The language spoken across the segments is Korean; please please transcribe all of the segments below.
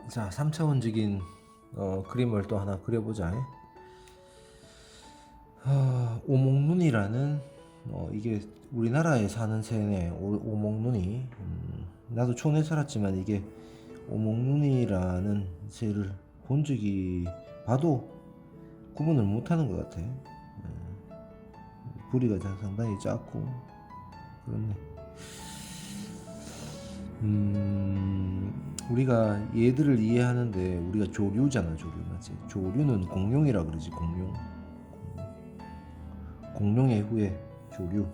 자, 3차원적인 그림을 또 하나 그려보자. 오목눈이라는 이게 우리나라에 사는 새네. 오목눈이. 나도 촌에 살았지만 이게 오목눈이라는 새를 본 적이 봐도 구분을 못하는 것 같아. 부리가 상당히 작고 그렇네. 우리가 얘들을 이해하는데 우리가 조류잖아. 조류 맞지? 조류는 공룡이라 그러지. 공룡의 후예 조류.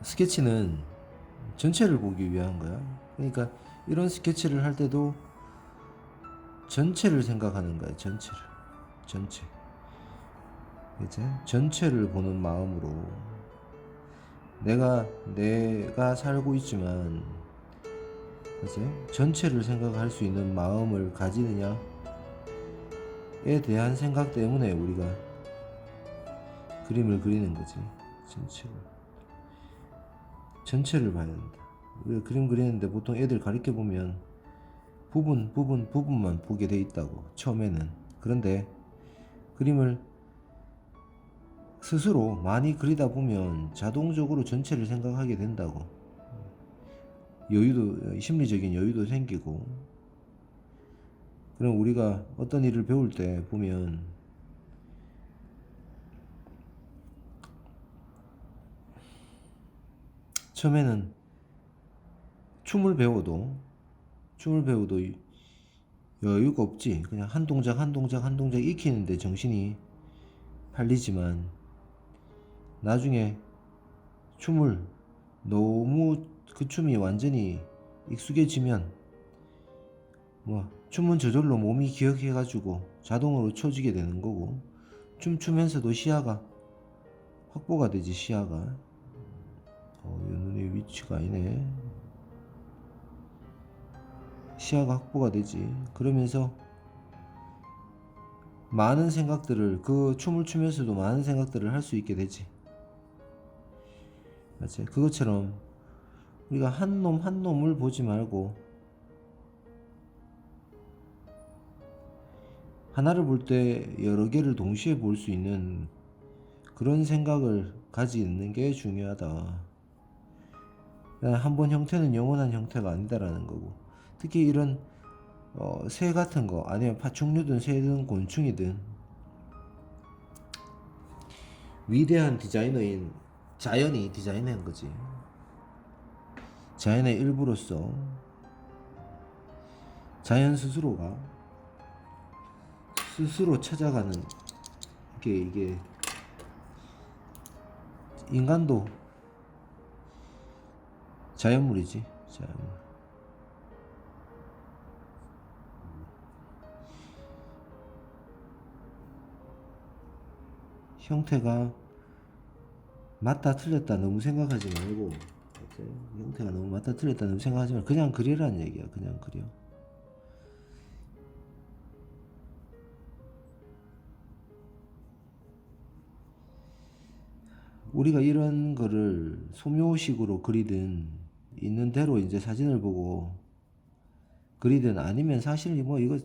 스케치는 전체를 보기 위한 거야. 그러니까 이런 스케치를 할 때도 전체를 생각하는 거야. 전체. 이제 전체를 보는 마음으로 내가 살고 있지만 이제 전체를 생각할 수 있는 마음을 가지느냐에 대한 생각 때문에 우리가 그림을 그리는 거지. 전체를 봐야 된다. 우리가 그림 그리는데 보통 애들 가르쳐 보면 부분만 보게 돼 있다고, 처음에는. 그런데 그림을 스스로 많이 그리다 보면 자동적으로 전체를 생각하게 된다고. 심리적인 여유도 생기고. 그럼 우리가 어떤 일을 배울 때 보면 처음에는 춤을 배워도 여유가 없지. 그냥 한 동작 익히는데 정신이 팔리지만 나중에 춤을 너무 그 춤이 완전히 익숙해지면 춤은 저절로 몸이 기억해가지고 자동으로 춰지게 되는 거고, 춤추면서도 시야가 확보가 되지. 시야가 눈의 위치가 아니네. 시야가 확보가 되지. 그러면서 많은 생각들을, 그 춤을 추면서도 많은 생각들을 할 수 있게 되지. 맞지? 그것처럼 우리가 한 놈을 보지 말고 하나를 볼 때 여러 개를 동시에 볼 수 있는 그런 생각을 가지는 게 중요하다. 한 번 형태는 영원한 형태가 아니다라는 거고, 특히 이런 새 같은 거, 아니면 파충류든 새든 곤충이든 위대한 디자이너인 자연이 디자인한 거지. 자연의 일부로서 자연 스스로가 스스로 찾아가는 게, 이게 인간도 자연물이지. 자연물. 형태가 맞다 틀렸다 너무 생각하지 말고, 형태가 너무 맞다 틀렸다 너무 생각하지 말고 그냥 그리라는 얘기야. 그냥 그려. 우리가 이런 거를 소묘식으로 그리든 있는 대로 이제 사진을 보고 그리든, 아니면 사실 이거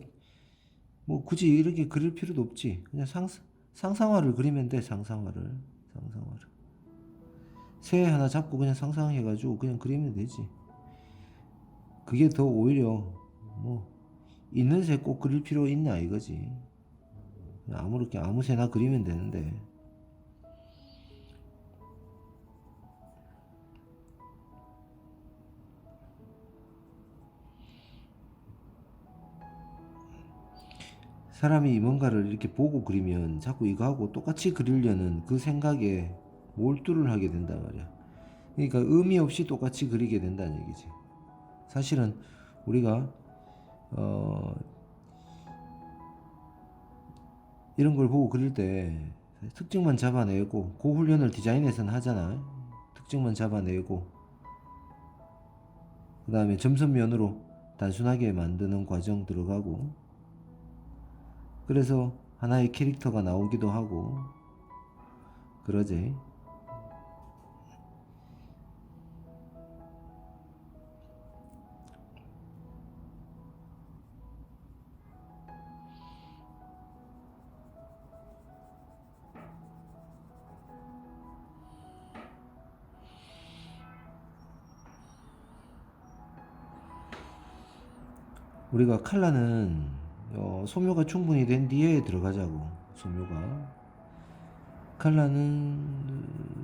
굳이 이렇게 그릴 필요도 없지. 그냥 상상화를 그리면 돼. 상상화를 새 하나 잡고 그냥 상상해가지고 그냥 그리면 되지. 그게 더 오히려 있는 새 꼭 그릴 필요 있냐 이거지. 아무렇게 아무 새나 그리면 되는데. 사람이 뭔가를 이렇게 보고 그리면 자꾸 이거하고 똑같이 그리려는 그 생각에 몰두를 하게 된단 말이야. 그러니까 의미 없이 똑같이 그리게 된다는 얘기지. 사실은 우리가 이런 걸 보고 그릴 때 특징만 잡아내고, 그 훈련을 디자인에서는 하잖아. 특징만 잡아내고 그 다음에 점선면으로 단순하게 만드는 과정 들어가고, 그래서 하나의 캐릭터가 나오기도 하고 그러지. 우리가 칼라는 소묘가 충분히 된 뒤에 들어가자고.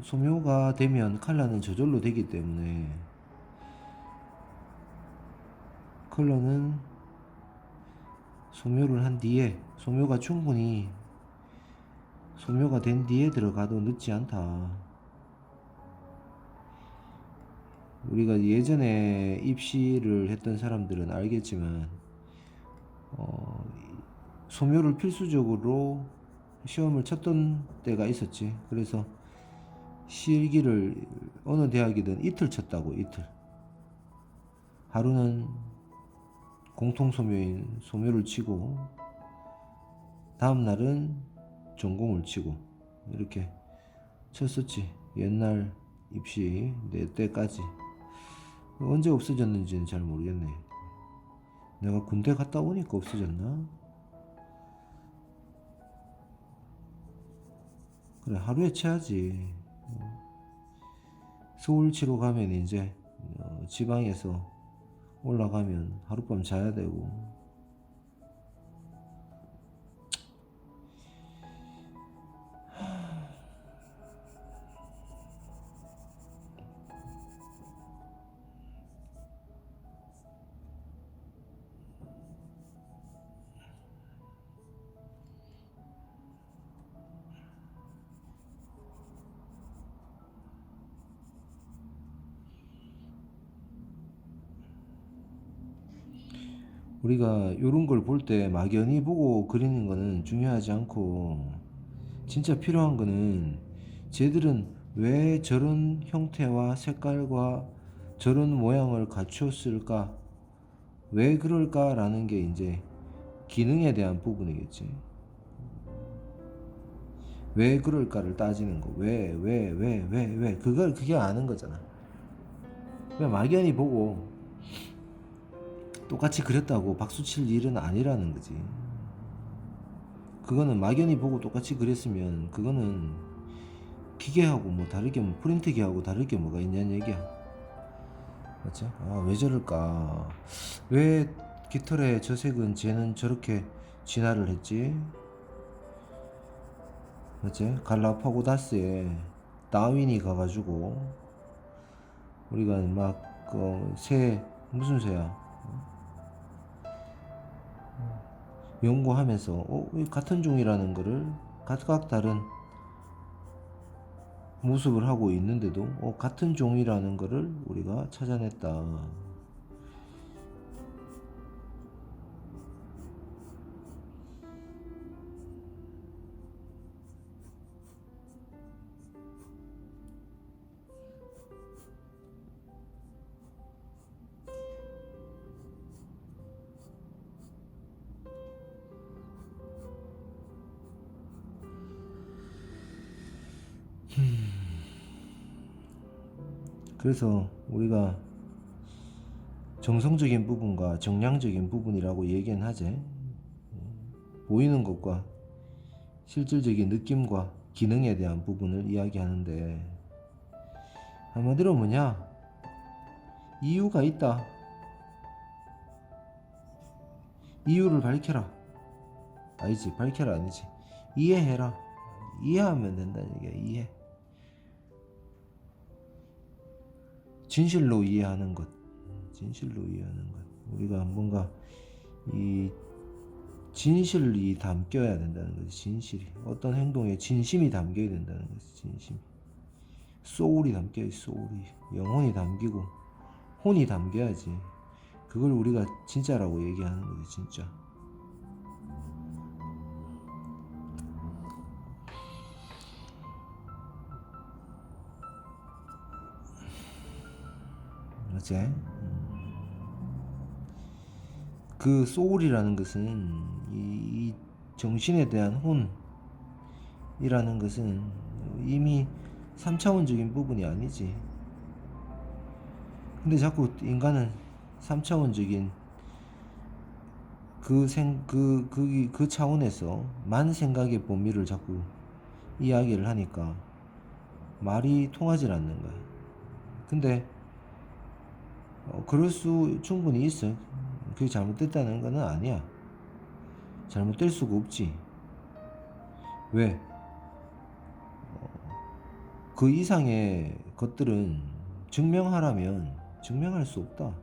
소묘가 되면 칼라는 저절로 되기 때문에 컬러는 소묘를 한 뒤에, 소묘가 충분히 소묘가 된 뒤에 들어가도 늦지 않다. 우리가 예전에 입시를 했던 사람들은 알겠지만 소묘를 필수적으로 시험을 쳤던 때가 있었지. 그래서 실기를 어느 대학이든 이틀 쳤다고. 이틀. 하루는 공통소묘인 소묘를 치고 다음 날은 전공을 치고 이렇게 쳤었지. 옛날 입시 내 때까지. 언제 없어졌는지는 잘 모르겠네. 내가 군대 갔다 오니까 없어졌나? 그래, 하루에 쳐야지. 서울치로 가면 이제 지방에서 올라가면 하룻밤 자야 되고. 우리가 요런 걸 볼 때 막연히 보고 그리는 거는 중요하지 않고, 진짜 필요한 거는 쟤들은 왜 저런 형태와 색깔과 저런 모양을 갖추었을까? 왜 그럴까라는 게 이제 기능에 대한 부분이겠지. 왜 그럴까를 따지는 거. 왜. 그게 아는 거잖아. 그냥 막연히 보고 똑같이 그렸다고 박수 칠 일은 아니라는 거지. 그거는 막연히 보고 똑같이 그렸으면 그거는 기계하고 뭐 다르게, 뭐 프린트기하고 다를 게 뭐가 있냐는 얘기야. 맞지? 아, 왜 저럴까? 왜 깃털의 저 색은 쟤는 저렇게 진화를 했지? 맞지? 갈라파고다스에 다윈이 가가지고 우리가 막 그 새, 무슨 새야? 연구하면서 같은 종이라는 거를 각각 다른 모습을 하고 있는데도 같은 종이라는 거를 우리가 찾아냈다. 그래서 우리가 정성적인 부분과 정량적인 부분이라고 얘기는 하지. 보이는 것과 실질적인 느낌과 기능에 대한 부분을 이야기하는데, 한마디로 뭐냐? 이유가 있다. 이유를 밝혀라. 아니지, 밝혀라 아니지. 이해해라. 이해하면 된다는 얘기야. 이해. 진실로 이해하는 것. 진실로 이해하는 것. 우리가 뭔가 이 진실이 담겨야 된다는 거지. 진실이. 어떤 행동에 진심이 담겨야 된다는 거지. 진심. 소울이 담겨야, 소울이. 영혼이 담기고 혼이 담겨야지. 그걸 우리가 진짜라고 얘기하는 거지. 진짜. 맞지? 그 소울이라는 것은 이 정신에 대한 혼이라는 것은 이미 3차원적인 부분이 아니지. 근데 자꾸 인간은 3차원적인 그 차원에서 만 생각의 범위를 자꾸 이야기를 하니까 말이 통하질 않는 거야. 근데 그럴 수 충분히 있어. 그게 잘못됐다는 건 아니야. 잘못될 수가 없지. 왜? 그 이상의 것들은 증명하라면 증명할 수 없다.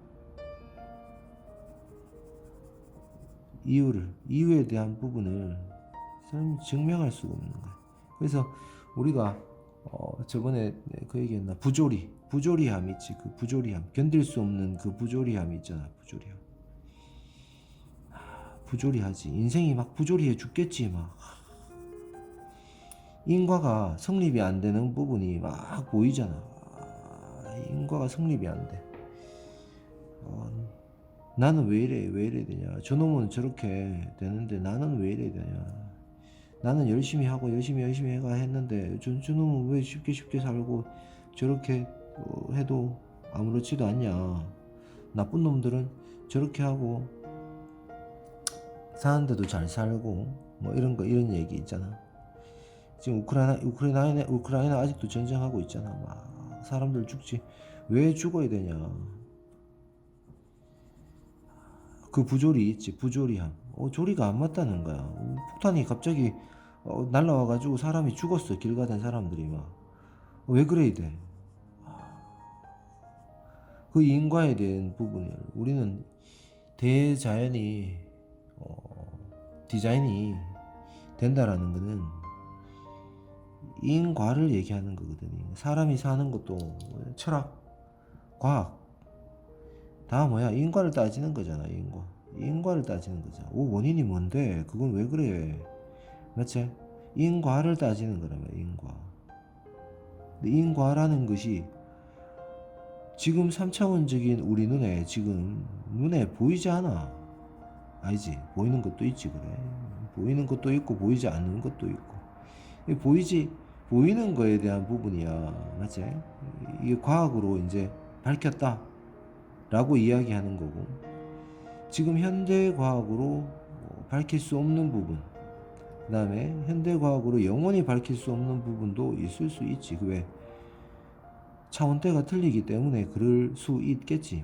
이유에 대한 부분을 증명할 수가 없는 거야. 그래서 우리가 저번에 그 얘기했나? 부조리함 있지. 그 부조리함, 견딜 수 없는 그 부조리함이 있잖아. 부조리하지. 인생이 막 부조리해 죽겠지. 막 인과가 성립이 안 되는 부분이 막 보이잖아. 인과가 성립이 안 돼. 나는 왜 이래 되냐. 저놈은 저렇게 되는데 나는 왜 이래 되냐. 나는 열심히 하고 열심히 해가 했는데 저놈은 왜 쉽게 살고 저렇게 해도 아무렇지도 않냐. 나쁜 놈들은 저렇게 하고 사는데도 잘 살고 뭐 이런 얘기 있잖아. 지금 우크라이나 아직도 전쟁하고 있잖아. 막 사람들 죽지. 왜 죽어야 되냐. 그 부조리 있지. 부조리함. 조리가 안 맞다는 거야. 폭탄이 갑자기 날라와가지고 사람이 죽었어. 길 가던 사람들이 막. 왜 그래야 돼? 그 인과에 대한 부분을 우리는 대자연이 디자인이 된다라는 거는 인과를 얘기하는 거거든요. 사람이 사는 것도 철학, 과학 다 뭐야? 인과를 따지는 거잖아. 인과를 따지는 거잖아. 원인이 뭔데? 그건 왜 그래? 맞지? 인과를 따지는 거라며. 근데 인과라는 것이 지금 3차원적인 우리 눈에 지금 눈에 보이지 않아. 알지? 보이는 것도 있지. 그래. 보이는 것도 있고 보이지 않는 것도 있고. 보이는 거에 대한 부분이야. 맞지? 이게 과학으로 이제 밝혔다 라고 이야기하는 거고, 지금 현대과학으로 밝힐 수 없는 부분, 그 다음에 현대과학으로 영원히 밝힐 수 없는 부분도 있을 수 있지. 왜? 차원대가 틀리기 때문에 그럴 수 있겠지.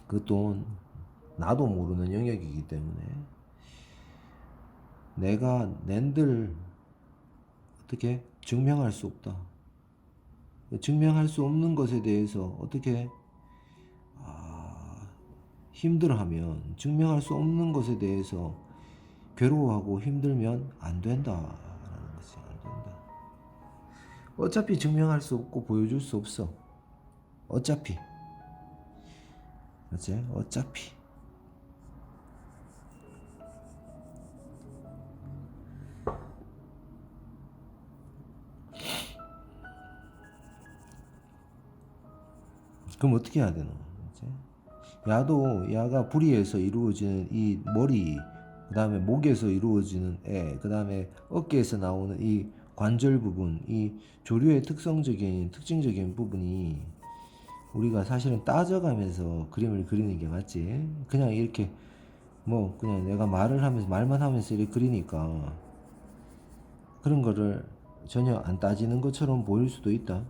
그것도 나도 모르는 영역이기 때문에 내가 낸들 어떻게 증명할 수 없다. 증명할 수 없는 것에 대해서 어떻게 힘들어하면, 증명할 수 없는 것에 대해서 괴로워하고 힘들면 안 된다라는 거지. 안 된다. 어차피 증명할 수 없고 보여줄 수 없어. 어차피. 맞지? 어차피. 그럼 어떻게 해야 되노? 야가 부리에서 이루어지는 이 머리, 그 다음에 목에서 이루어지는 그 다음에 어깨에서 나오는 이 관절 부분, 이 조류의 특징적인 부분이 우리가 사실은 따져가면서 그림을 그리는 게 맞지. 그냥 이렇게 그냥 내가 말만 하면서 이렇게 그리니까 그런 거를 전혀 안 따지는 것처럼 보일 수도 있다.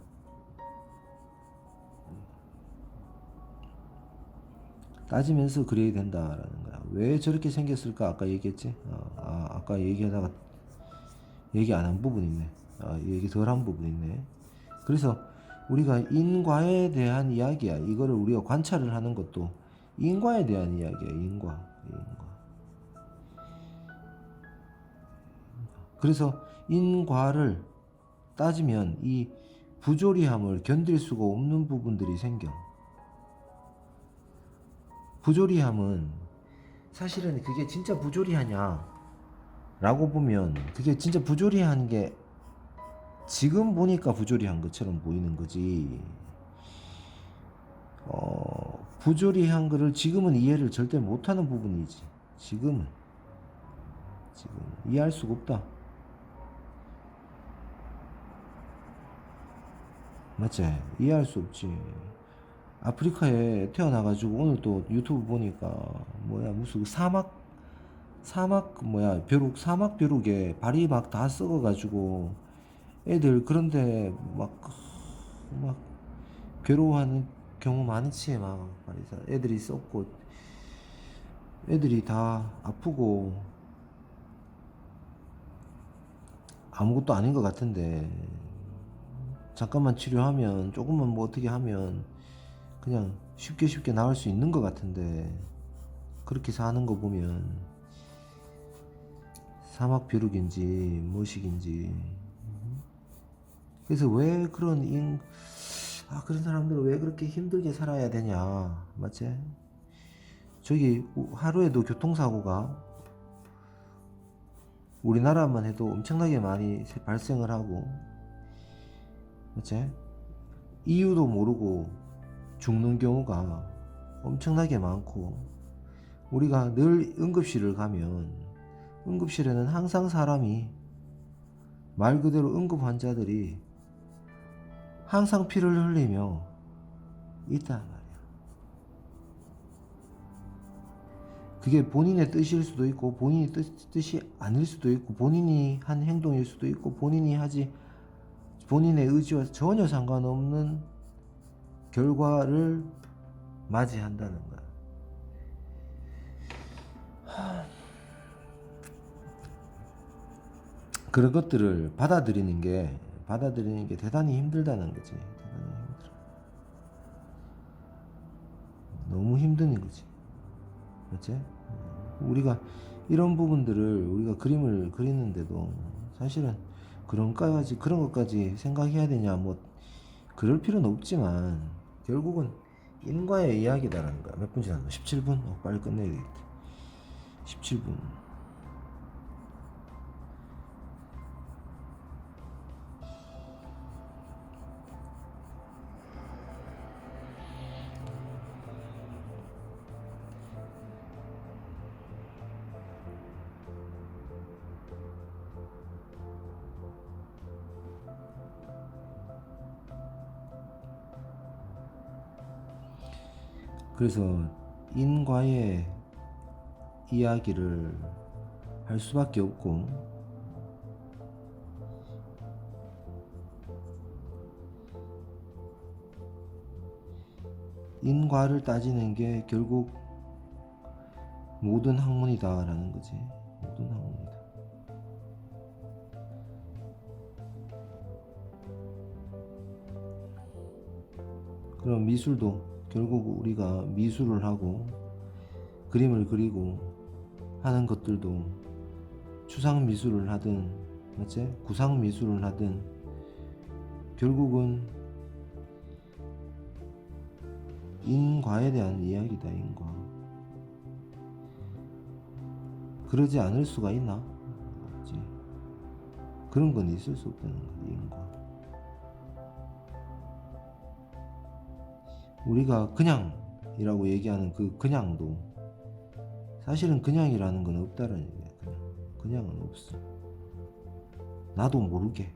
따지면서 그려야 된다라는 거야. 왜 저렇게 생겼을까? 아까 얘기했지? 아까 얘기하다가 얘기 안 한 부분이 있네. 얘기 덜 한 부분이 있네. 그래서 우리가 인과에 대한 이야기야. 이거를 우리가 관찰을 하는 것도 인과에 대한 이야기야. 인과. 그래서 인과를 따지면 이 부조리함을 견딜 수가 없는 부분들이 생겨. 부조리함은 사실은 그게 진짜 부조리하냐 라고 보면 그게 진짜 부조리한 게 지금 보니까 부조리한 것처럼 보이는 거지. 부조리한 거를 지금은 이해를 절대 못하는 부분이지. 지금은 지금 이해할 수가 없다. 맞지? 이해할 수 없지. 아프리카에 태어나가지고 오늘 또 유튜브 보니까 뭐야 무슨 사막 뭐야 벼룩 사막 벼룩에 발이 막 다 썩어가지고 애들 그런데 막 괴로워하는 경우 많지. 막 말이죠. 애들이 썩고 애들이 다 아프고 아무것도 아닌 것 같은데 잠깐만 치료하면 조금만 뭐 어떻게 하면 그냥 쉽게 나을 수 있는 것 같은데 그렇게 사는 거 보면 사막 벼룩인지 뭐식인지. 그래서 왜 그런 사람들은 왜 그렇게 힘들게 살아야 되냐. 맞지? 저기 하루에도 교통사고가 우리나라만 해도 엄청나게 많이 발생을 하고, 맞지? 이유도 모르고 죽는 경우가 엄청나게 많고, 우리가 늘 응급실을 가면 응급실에는 항상 사람이 말 그대로 응급 환자들이 항상 피를 흘리며 있단 말이야. 그게 본인의 뜻일 수도 있고 본인의 뜻이 아닐 수도 있고 본인이 한 행동일 수도 있고 본인의 의지와 전혀 상관없는 결과를 맞이한다는 거야. 그런 것들을 받아들이는 게 대단히 힘들다는 거지. 대단히 힘들어. 너무 힘든 거지. 맞지? 우리가 이런 부분들을 우리가 그림을 그리는데도 사실은 그런 것까지 생각해야 되냐, 뭐 그럴 필요는 없지만 결국은 인과의 이야기다라는 거야. 몇 분 지났나? 17분? 빨리 끝내야겠다. 17분. 그래서 인과의 이야기를 할 수밖에 없고, 인과를 따지는 게 결국 모든 학문이다라는 거지. 모든 학문이다. 그럼 미술도 결국 우리가 미술을 하고 그림을 그리고 하는 것들도 추상 미술을 하든, 맞지? 구상 미술을 하든 결국은 인과에 대한 이야기다. 인과. 그러지 않을 수가 있나? 맞지? 그런 건 있을 수 없다는 거지. 인과. 우리가 그냥이라고 얘기하는 그 그냥도 사실은 그냥이라는 건 없다라는 얘기야. 그냥은 없어. 나도 모르게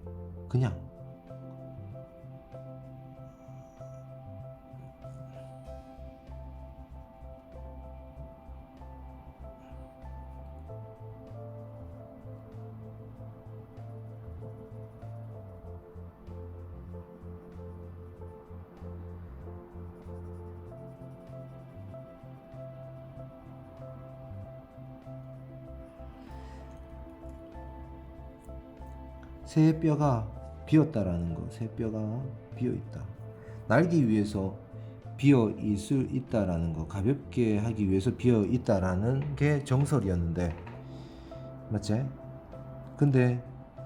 그냥. 새 뼈가 비었다라는 거. 새 뼈가 비어 있다. 날기 위해서 비어 있을 있다라는 거. 가볍게 하기 위해서 비어 있다라는 게 정설이었는데, 맞지? 근데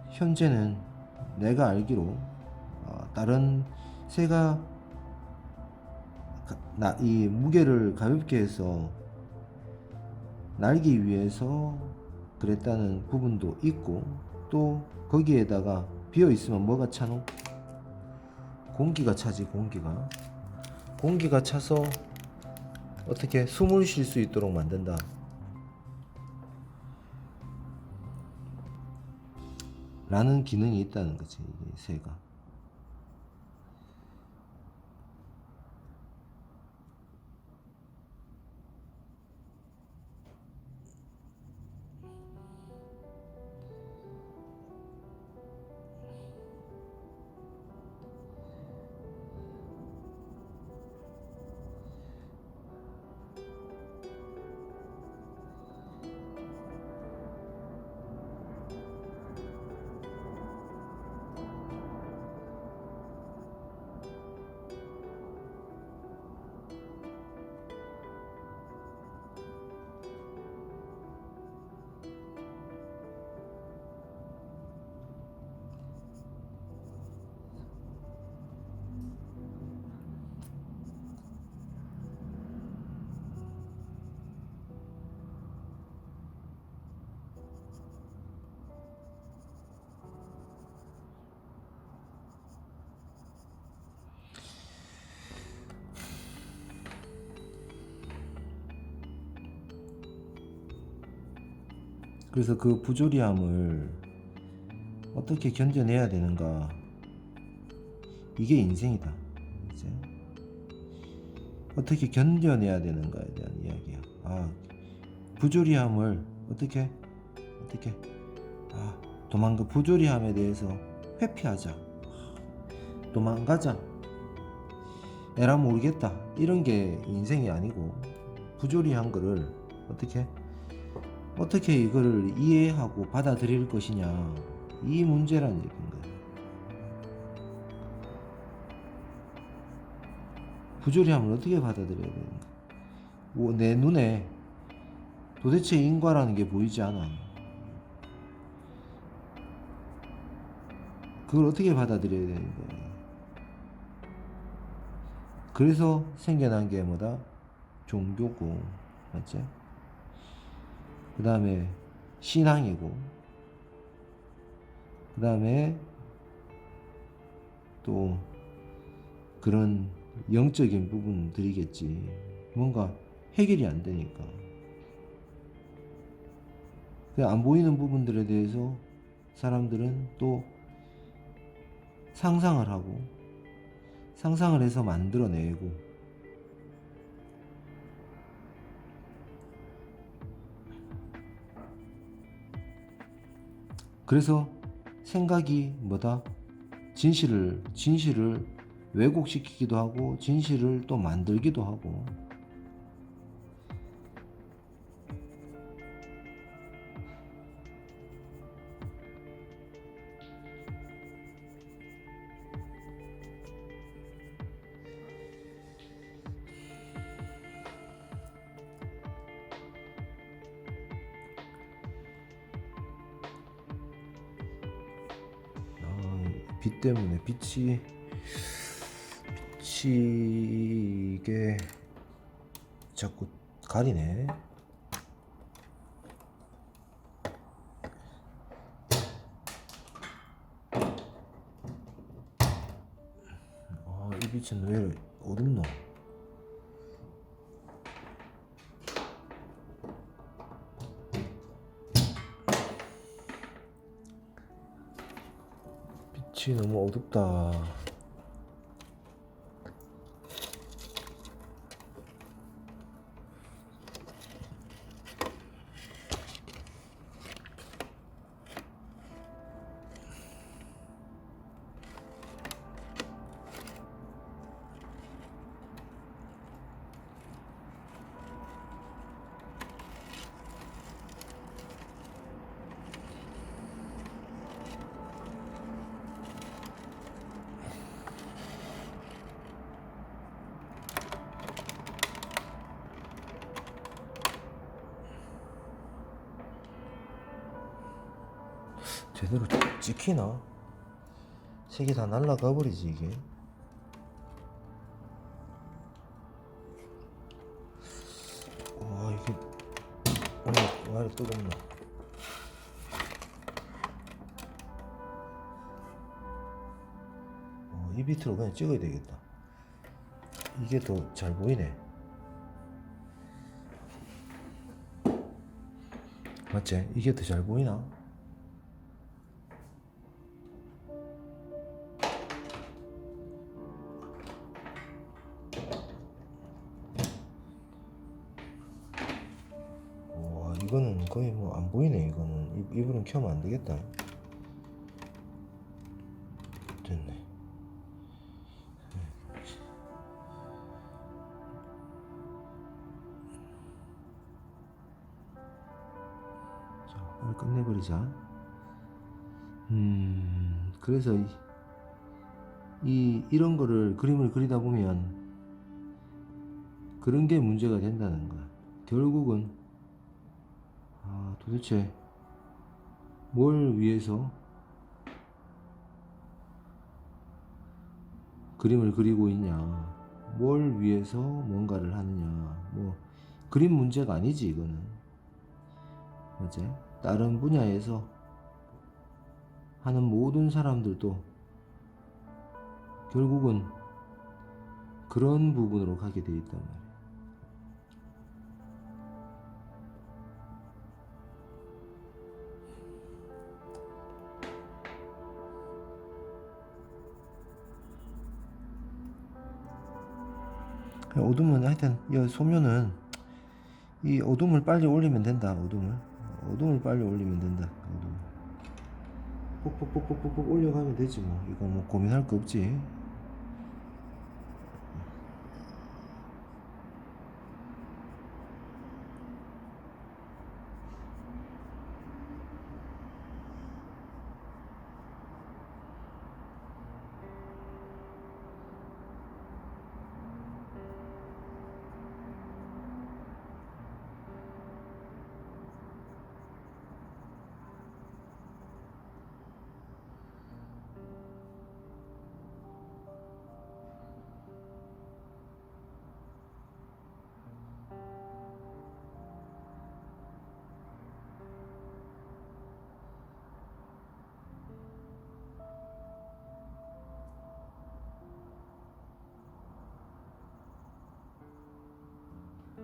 현재는 내가 알기로 다른 새가 이 무게를 가볍게 해서 날기 위해서 그랬다는 부분도 있고, 또 거기에다가 비어 있으면 뭐가 차노? 공기가 차지. 공기가 차서 어떻게 숨을 쉴 수 있도록 만든다. 라는 기능이 있다는 거지, 이게 새가. 그래서 그 부조리함을 어떻게 견뎌내야 되는가, 이게 인생이다. 이제 어떻게 견뎌내야 되는가에 대한 이야기야. 부조리함을 어떻게 도망가. 부조리함에 대해서 회피하자, 도망가자, 에라 모르겠다, 이런 게 인생이 아니고, 부조리한 거를 어떻게 이거를 이해하고 받아들일 것이냐, 이 문제란 얘기인 거야. 부조리함을 어떻게 받아들여야 되는가. 내 눈에 도대체 인과라는 게 보이지 않아. 그걸 어떻게 받아들여야 되는 거야. 그래서 생겨난 게 뭐다? 종교고, 맞지? 그 다음에 신앙이고, 그 다음에 또 그런 영적인 부분들이겠지. 뭔가 해결이 안 되니까. 안 보이는 부분들에 대해서 사람들은 또 상상을 하고, 상상을 해서 만들어내고, 그래서 생각이 뭐다? 진실을 왜곡시키기도 하고, 진실을 또 만들기도 하고. 빛 때문에 빛이 이게 자꾸 가리네. 이 빛은 왜 어둡노? 빛이 너무 어둡다. 제대로 찍히나? 색이 다 날라가 버리지 이게. 와, 이게 오늘 왜 이렇게 뜨겁나? 이 비트로 그냥 찍어야 되겠다. 이게 더 잘 보이네. 맞지? 이게 더 잘 보이나? 이거는 거의 뭐 안 보이네. 이거는 이불은 켜면 안 되겠다. 됐네. 자, 빨리 끝내버리자. 그래서 이런 거를 그림을 그리다 보면 그런 게 문제가 된다는 거야. 결국은 도대체 뭘 위해서 그림을 그리고 있냐, 뭘 위해서 뭔가를 하느냐. 뭐 그림 문제가 아니지 이거는. 맞지? 다른 분야에서 하는 모든 사람들도 결국은 그런 부분으로 가게 돼 있단 말이야. 어둠은 하여튼 이 소묘는 이 어둠을 빨리 올리면 된다. 어둠을 빨리 올리면 된다. 어둠 뽁뽁뽁뽁뽁 올려가면 되지 뭐. 이거 뭐 고민할 거 없지.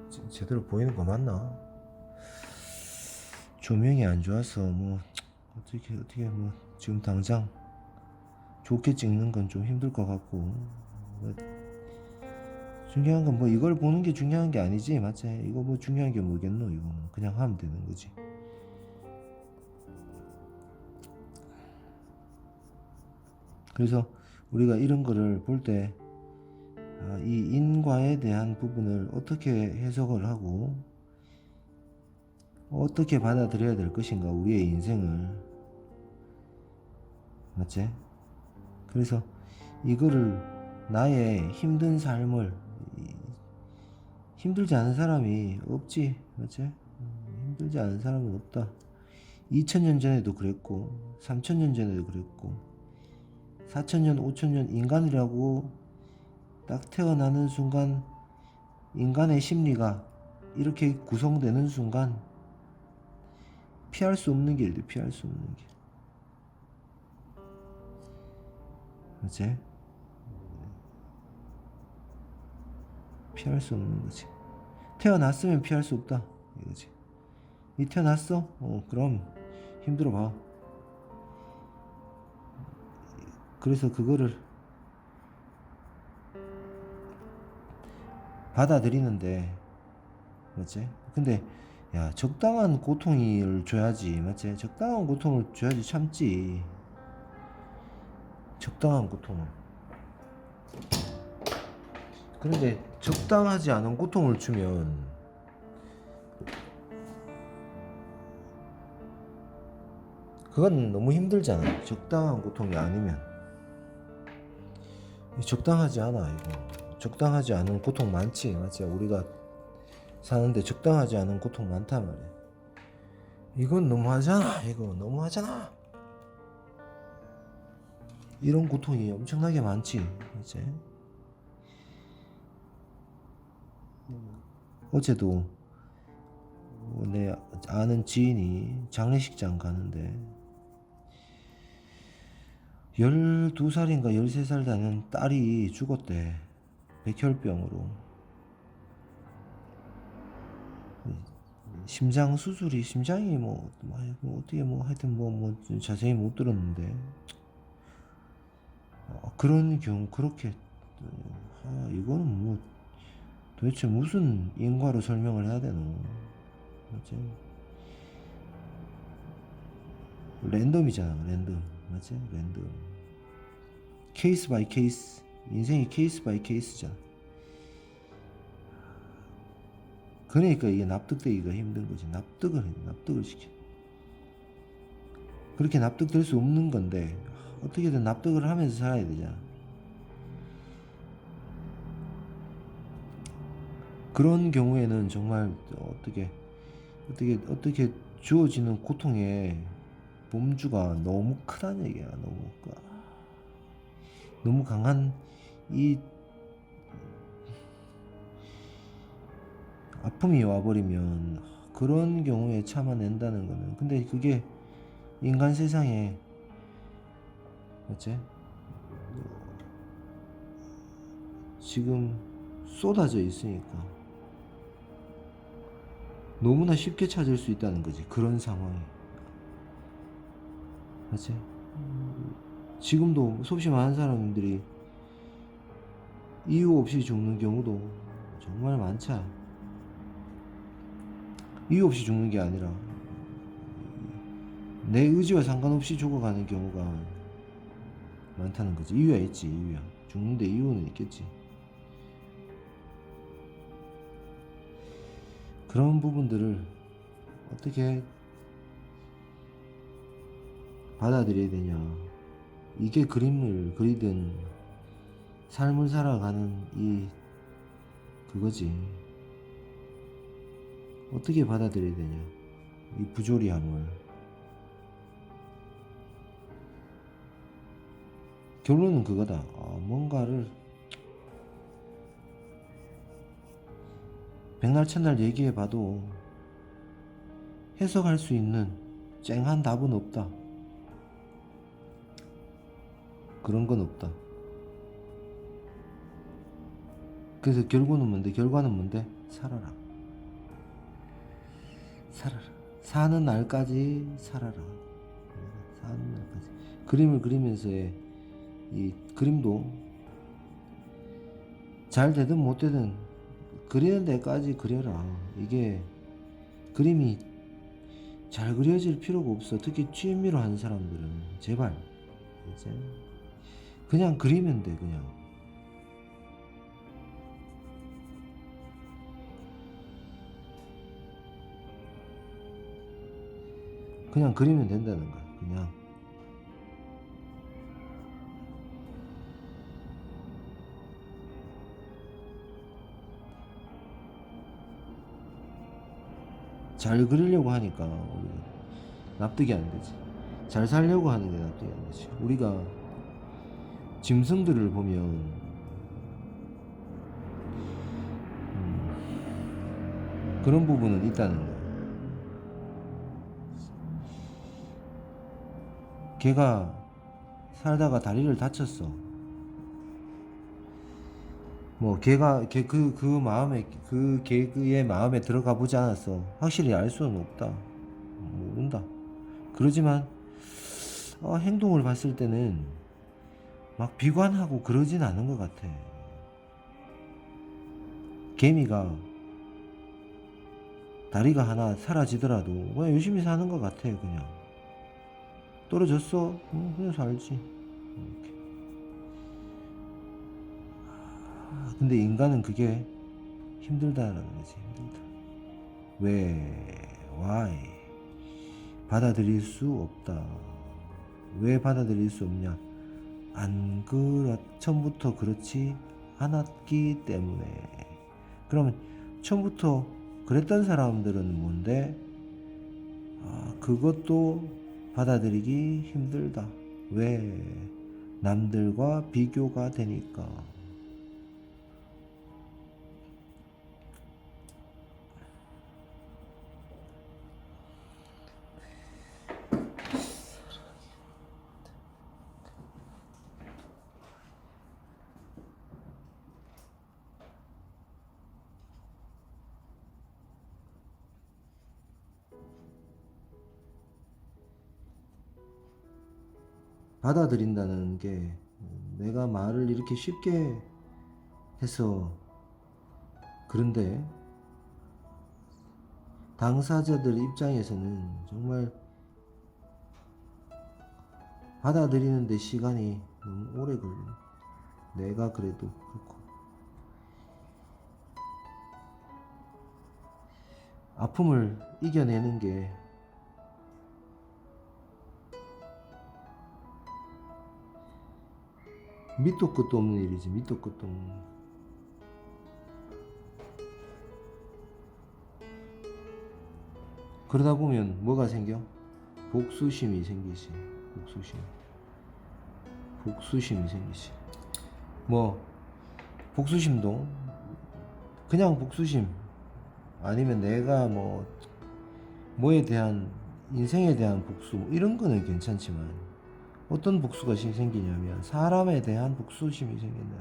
지금 제대로 보이는 거 맞나? 조명이 안 좋아서 뭐 어떻게 뭐 지금 당장 좋게 찍는 건 좀 힘들 것 같고. 뭐 중요한 건 뭐 이걸 보는 게 중요한 게 아니지. 맞지? 이거 뭐 중요한 게 뭐겠노. 이거 그냥 하면 되는 거지. 그래서 우리가 이런 거를 볼 때 이 인과에 대한 부분을 어떻게 해석을 하고 어떻게 받아들여야 될 것인가, 우리의 인생을. 맞지? 그래서 이거를 나의 힘든 삶을, 힘들지 않은 사람이 없지. 맞지? 힘들지 않은 사람은 없다. 2000년 전에도 그랬고 3000년 전에도 그랬고 4000년 5000년 인간이라고 딱 태어나는 순간 인간의 심리가 이렇게 구성되는 순간 피할 수 없는 길이돼. 피할 수 없는 길. 맞지? 피할 수 없는 거지. 태어났으면 피할 수 없다 이거지. 니 태어났어? 그럼 힘들어 봐. 그래서 그거를 받아들이는데, 맞지? 근데 야, 적당한 고통을 줘야지. 맞지? 적당한 고통을 줘야지 참지. 적당한 고통을. 그런데 적당하지 않은 고통을 주면 그건 너무 힘들잖아. 적당한 고통이 아니면. 적당하지 않아 이거. 적당하지 않은 고통 많지. 맞지? 우리가 사는데 적당하지 않은 고통 많단 말이야. 이건 너무하잖아. 이거 너무하잖아. 이런 고통이 엄청나게 많지. 맞지? 어제도 내 아는 지인이 장례식장 가는데 12살인가 13살 되는 딸이 죽었대. 백혈병으로. 심장 수술이, 심장이 뭐 어떻게 뭐 하여튼 뭐 자세히 못 들었는데 그런 경우 그렇게 이거는 뭐 도대체 무슨 인과로 설명을 해야 되노. 맞지? 랜덤이잖아. 랜덤. 맞지? 랜덤. 케이스 바이 케이스. 인생이 케이스 바이 케이스잖아. 그러니까 이게 납득되기가 힘든 거지. 납득을 시켜. 그렇게 납득될 수 없는 건데 어떻게든 납득을 하면서 살아야 되잖아. 그런 경우에는 정말 어떻게 주어지는 고통의 범주가 너무 크다는 얘기야. 너무 강한 이 아픔이 와버리면 그런 경우에 참아낸다는 거는, 근데 그게 인간 세상에, 맞지? 지금 쏟아져 있으니까 너무나 쉽게 찾을 수 있다는 거지. 그런 상황이, 맞지? 지금도 수없이 많은 사람들이 이유 없이 죽는 경우도 정말 많자. 이유 없이 죽는 게 아니라 내 의지와 상관없이 죽어가는 경우가 많다는 거지. 이유야 있지. 이유야. 죽는데 이유는 있겠지. 그런 부분들을 어떻게 받아들여야 되냐. 이게 그림을 그리든 삶을 살아가는 그거지. 어떻게 받아들여야 되냐. 이 부조리함을. 결론은 그거다. 뭔가를 백날 천날 얘기해봐도 해석할 수 있는 쨍한 답은 없다. 그런 건 없다. 그래서 결과는 뭔데? 살아라. 사는 날까지 살아라. 사는 날까지. 그림을 그리면서의 이 그림도 잘 되든 못 되든 그리는 데까지 그려라. 이게 그림이 잘 그려질 필요가 없어. 특히 취미로 하는 사람들은 제발 이제 그냥 그리면 돼. 그냥 그리면 된다는 거야. 그냥 잘 그리려고 하니까 우리가 납득이 안 되지. 잘 살려고 하는 게 납득이 안 되지. 우리가 짐승들을 보면 그런 부분은 있다는 거야. 걔가 살다가 다리를 다쳤어. 뭐 걔 그 마음에 걔의 마음에 들어가 보지 않았어. 확실히 알 수는 없다. 모른다. 그러지만 행동을 봤을 때는 막 비관하고 그러진 않은 것 같아. 개미가 다리가 하나 사라지더라도 그냥 열심히 사는 것 같아. 그냥 떨어졌어? 그냥 살지. 이렇게. 근데 인간은 그게 힘들다라는 거지. 힘들다. 왜? Why? 받아들일 수 없다. 왜 받아들일 수 없냐? 처음부터 그렇지 않았기 때문에. 그러면 처음부터 그랬던 사람들은 뭔데? 그것도 받아들이기 힘들다. 왜? 남들과 비교가 되니까. 받아들인다는 게 내가 말을 이렇게 쉽게 해서 그런데 당사자들 입장에서는 정말 받아들이는데 시간이 너무 오래 걸려. 내가 그래도 그렇고. 아픔을 이겨내는 게 밑도 끝도 없는 일이지. 밑도 끝도 없는. 그러다 보면 뭐가 생겨? 복수심이 생기지. 복수심이 생기지. 뭐 복수심도 그냥 복수심 아니면 내가 뭐에 대한 인생에 대한 복수 이런 거는 괜찮지만 어떤 복수가 생기냐면 사람에 대한 복수심이 생긴다.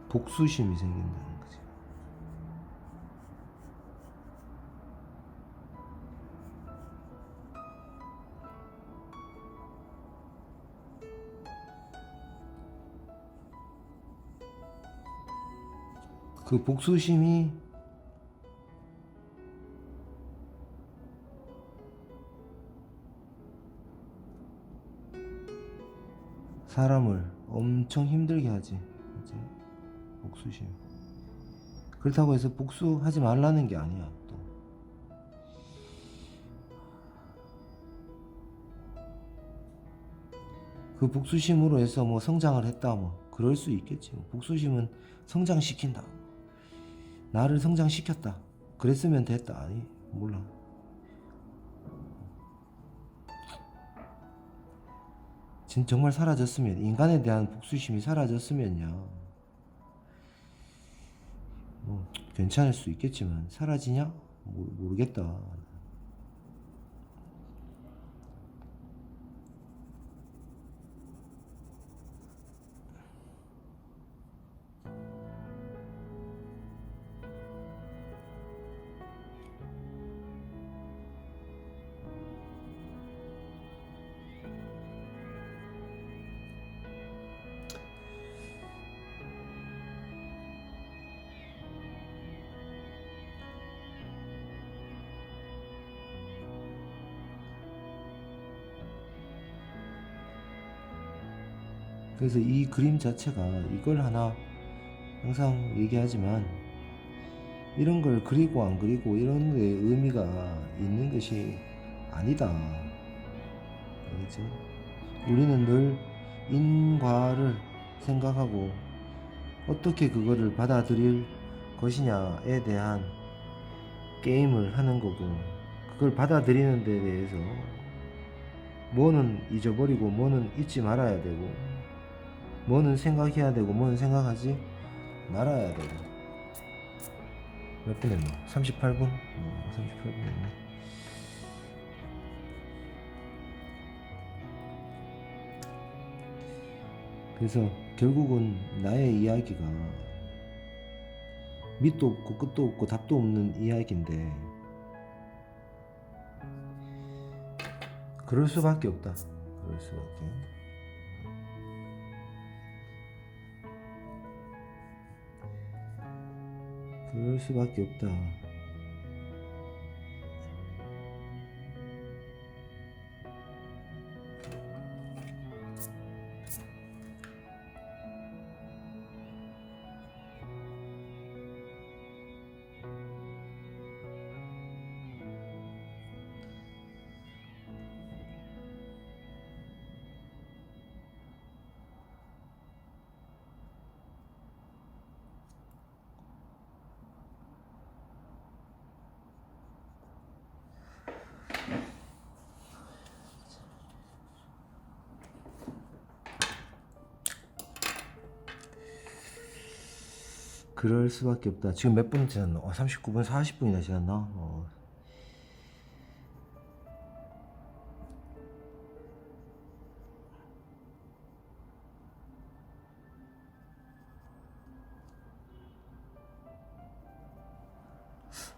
복수심이 생긴다는 거지. 그 복수심이 사람을 엄청 힘들게 하지. 그치? 복수심. 그렇다고 해서 복수하지 말라는 게 아니야. 또 그 복수심으로 해서 뭐 성장을 했다 그럴 수 있겠지. 복수심은 성장시킨다. 나를 성장시켰다. 그랬으면 됐다. 아니 몰라. 정말 사라졌으면, 인간에 대한 복수심이 사라졌으면요 괜찮을 수 있겠지만 사라지냐? 모르겠다. 그래서 이 그림 자체가 이걸 하나 항상 얘기하지만 이런 걸 그리고 안 그리고 이런 데 의미가 있는 것이 아니다. 알겠지? 우리는 늘 인과를 생각하고 어떻게 그거를 받아들일 것이냐에 대한 게임을 하는 거고, 그걸 받아들이는 데 대해서 뭐는 잊어버리고 뭐는 잊지 말아야 되고 뭐는 생각해야 되고 뭐는 생각하지 말아야 되고. 몇 분 했나? 38분? 38분 했나? 그래서 결국은 나의 이야기가 밑도 없고 끝도 없고 답도 없는 이야기인데 그럴 수밖에 없다. 그럴 수밖에. 그럴 수밖에 없다. 그럴 수밖에 없다. 지금 몇 분 지났나? 39분 40분이나 지났나?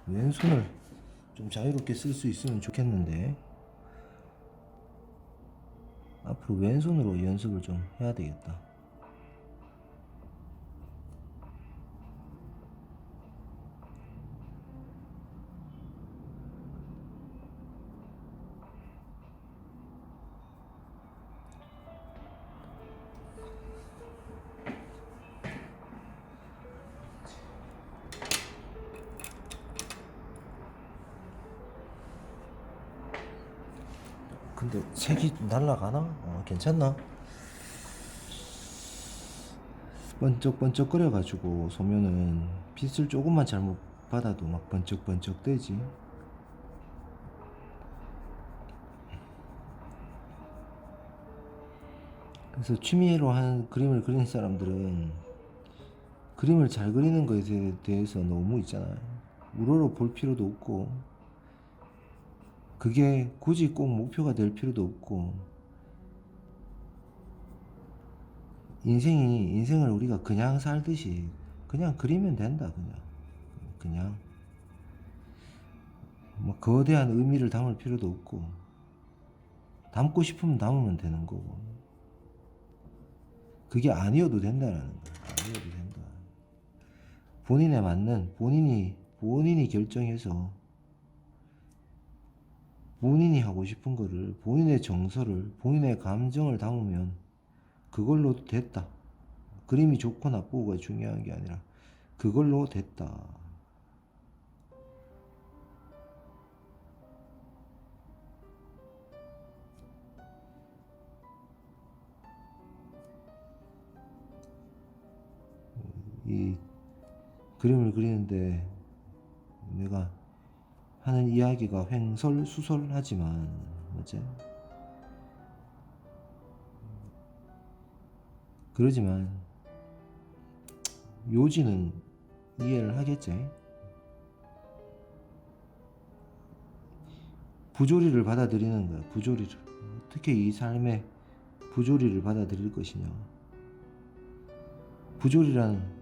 왼손을 좀 자유롭게 쓸 수 있으면 좋겠는데 앞으로 왼손으로 연습을 좀 해야 되겠다. 근데 색이 날라가나? 괜찮나? 번쩍번쩍거려 가지고 소면은 빛을 조금만 잘못 받아도 막 번쩍번쩍 되지. 그래서 취미로 한 그림을 그리는 사람들은 그림을 잘 그리는 것에 대해서 너무 있잖아요. 우러러 볼 필요도 없고, 그게 굳이 꼭 목표가 될 필요도 없고, 인생을 우리가 그냥 살듯이 그냥 그리면 된다. 그냥 뭐 거대한 의미를 담을 필요도 없고, 담고 싶으면 담으면 되는 거고, 그게 아니어도 된다라는 거야. 아니어도 된다. 본인에 맞는, 본인이 결정해서 본인이 하고 싶은 거를, 본인의 정서를, 본인의 감정을 담으면 그걸로 됐다. 그림이 좋고 나쁘고가 중요한 게 아니라 그걸로 됐다. 이 그림을 그리는데 내가 하는 이야기가 횡설수설하지만, 맞지? 그러지만 요지는 이해를 하겠지. 부조리를 받아들이는 거야. 부조리를. 어떻게 이 삶의 부조리를 받아들일 것이냐. 부조리란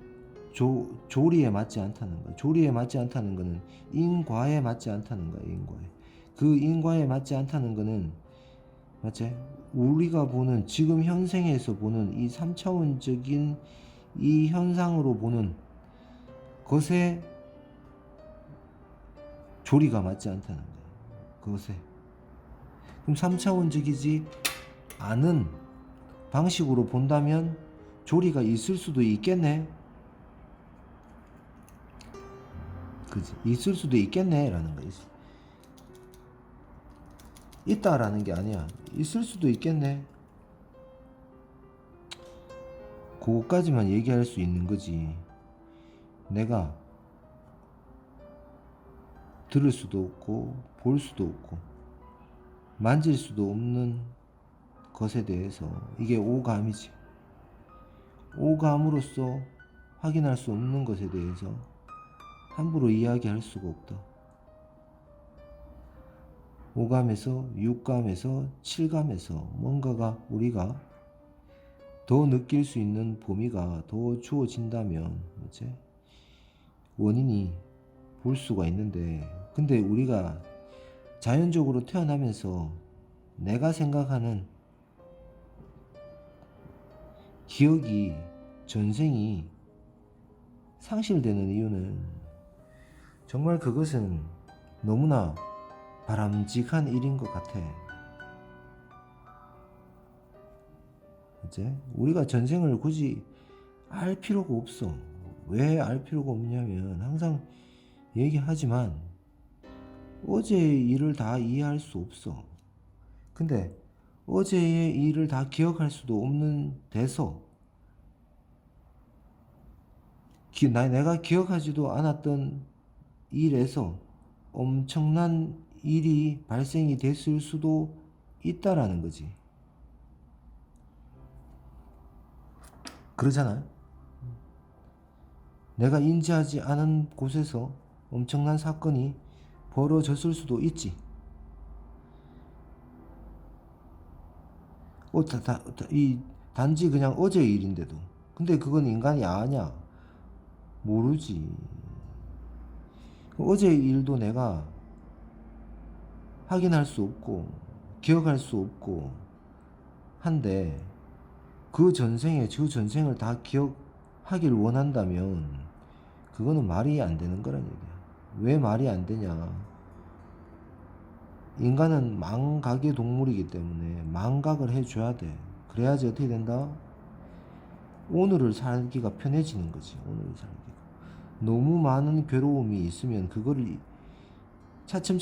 조리에 맞지 않다는 거야. 조리에 맞지 않다는 거는 인과에 맞지 않다는 거야. 인과에. 그 인과에 맞지 않다는 거는, 맞지? 우리가 보는, 지금 현생에서 보는 이 3차원적인 이 현상으로 보는 것에 조리가 맞지 않다는 거야. 그것에. 그럼 3차원적이지 않은 방식으로 본다면 조리가 있을 수도 있겠네. 그지? 있을 수도 있겠네 라는 거야. 있다라는 게 아니야. 있을 수도 있겠네. 그거까지만 얘기할 수 있는 거지. 내가 들을 수도 없고 볼 수도 없고 만질 수도 없는 것에 대해서, 이게 오감이지. 오감으로써 확인할 수 없는 것에 대해서 함부로 이야기할 수가 없다. 오감에서, 육감에서, 칠감에서 뭔가가 우리가 더 느낄 수 있는 범위가 더 주어진다면, 그치? 원인이 볼 수가 있는데, 근데 우리가 자연적으로 태어나면서 내가 생각하는 기억이, 전생이 상실되는 이유는 정말 그것은 너무나 바람직한 일인 것 같아. 이제 우리가 전생을 굳이 알 필요가 없어. 왜 알 필요가 없냐면, 항상 얘기하지만 어제의 일을 다 이해할 수 없어. 근데 어제의 일을 다 기억할 수도 없는 데서 내가 기억하지도 않았던 일에서 엄청난 일이 발생이 됐을 수도 있다라는 거지. 그러잖아. 내가 인지하지 않은 곳에서 엄청난 사건이 벌어졌을 수도 있지. 단지 그냥 어제의 일인데도. 근데 그건 인간이 아냐? 모르지. 어제의 일도 내가 확인할 수 없고 기억할 수 없고 한데, 그 전생에 저 전생을 다 기억하길 원한다면 그거는 말이 안 되는 거란 얘기야. 왜 말이 안 되냐? 인간은 망각의 동물이기 때문에 망각을 해줘야 돼. 그래야지 어떻게 된다? 오늘을 살기가 편해지는 거지. 오늘을 살기가. 너무 많은 괴로움이 있으면 그거를 차츰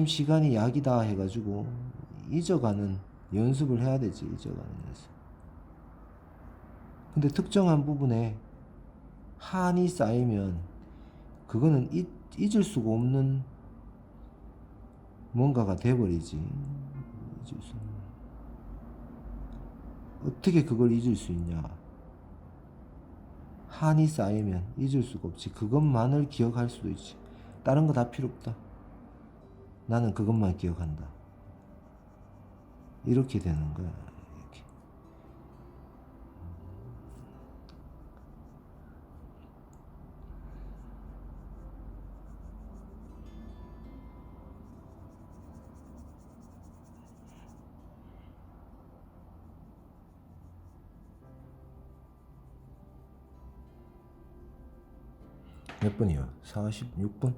시간이 약이다 해가지고 잊어가는 연습을 해야 되지. 잊어가는 연습. 근데 특정한 부분에 한이 쌓이면 그거는 잊을 수가 없는 뭔가가 돼버리지. 잊을 수 없는. 어떻게 그걸 잊을 수 있냐? 한이 쌓이면 잊을 수가 없지. 그것만을 기억할 수도 있지. 다른 거 다 필요 없다. 나는 그것만 기억한다. 이렇게 되는 거야. 이렇게. 몇 분이야? 46분?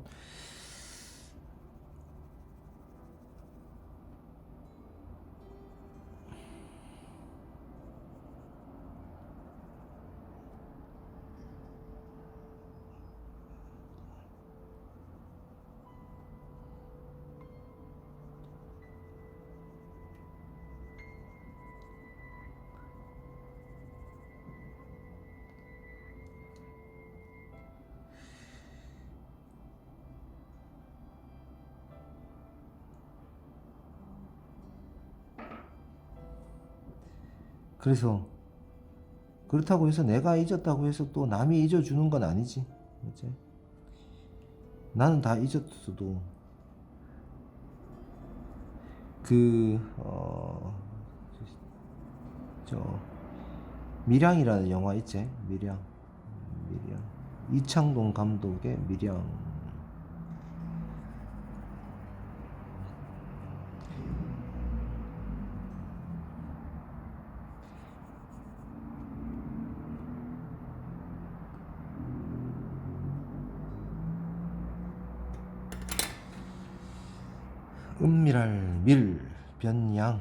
그래서 그렇다고 해서 내가 잊었다고 해서 또 남이 잊어주는 건 아니지. 그치? 나는 다 잊었어도 저 밀양이라는 영화 있지? 밀양. 이창동 감독의 밀양. 은밀할 밀 변양.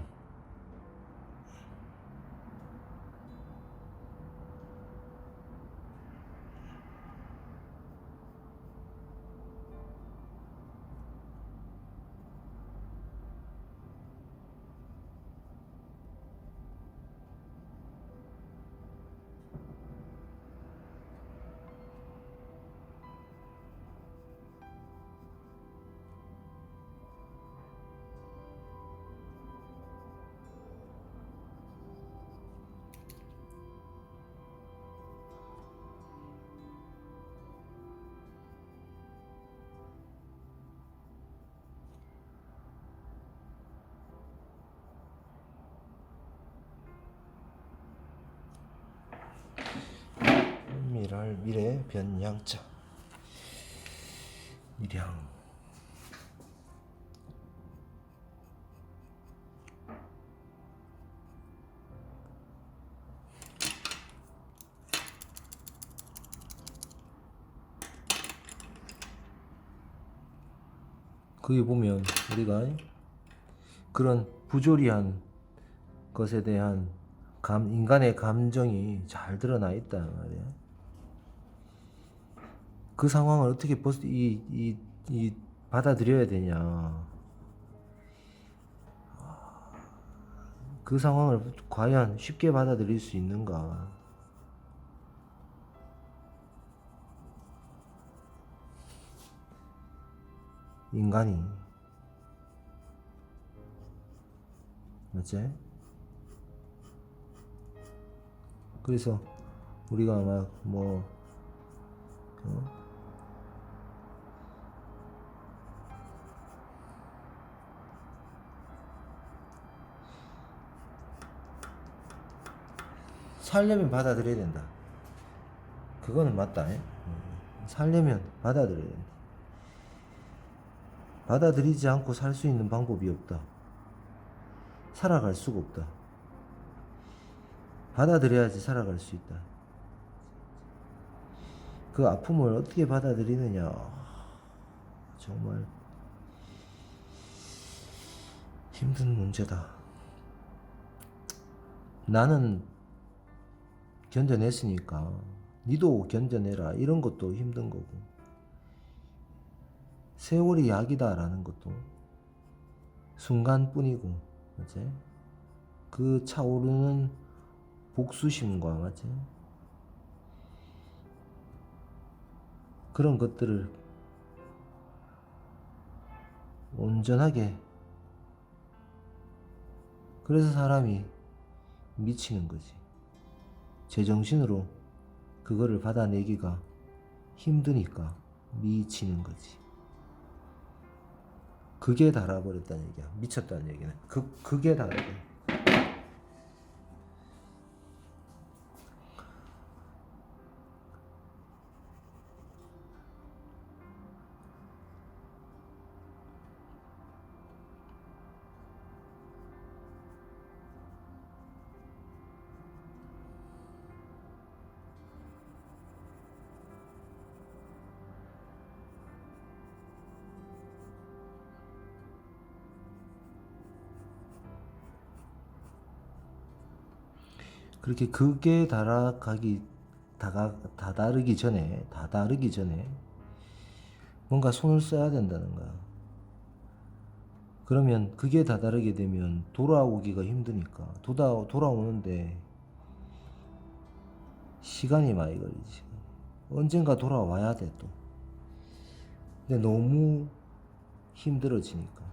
은밀할 밀의 변양자. 밀양. 거기 보면 우리가 그런 부조리한 것에 대한 인간의 감정이 잘 드러나 있단 말이야. 그 상황을 어떻게 받아들여야 되냐. 그 상황을 과연 쉽게 받아들일 수 있는가. 인간이. 맞지? 그래서 우리가 막 살려면 받아들여야 된다. 그거는 맞다. 살려면 받아들여야 된다. 받아들이지 않고 살 수 있는 방법이 없다. 살아갈 수가 없다. 받아들여야지 살아갈 수 있다. 그 아픔을 어떻게 받아들이느냐. 정말 힘든 문제다. 나는 견뎌냈으니까 니도 견뎌내라. 이런 것도 힘든 거고, 세월이 약이다 라는 것도 순간뿐이고, 맞지? 그 차오르는 복수심과, 맞지? 그런 것들을 온전하게, 그래서 사람이 미치는 거지. 제정신으로 그거를 받아내기가 힘드니까 미치는 거지. 극에 달아버렸다는 얘기야. 미쳤다는 얘기는 극에 달아버려. 그렇게 극에 다다르기 전에 뭔가 손을 써야 된다는 거야. 그러면 극에 다다르게 되면 돌아오기가 힘드니까 돌아오는데 시간이 많이 걸리지. 언젠가 돌아와야 돼 또. 근데 너무 힘들어지니까.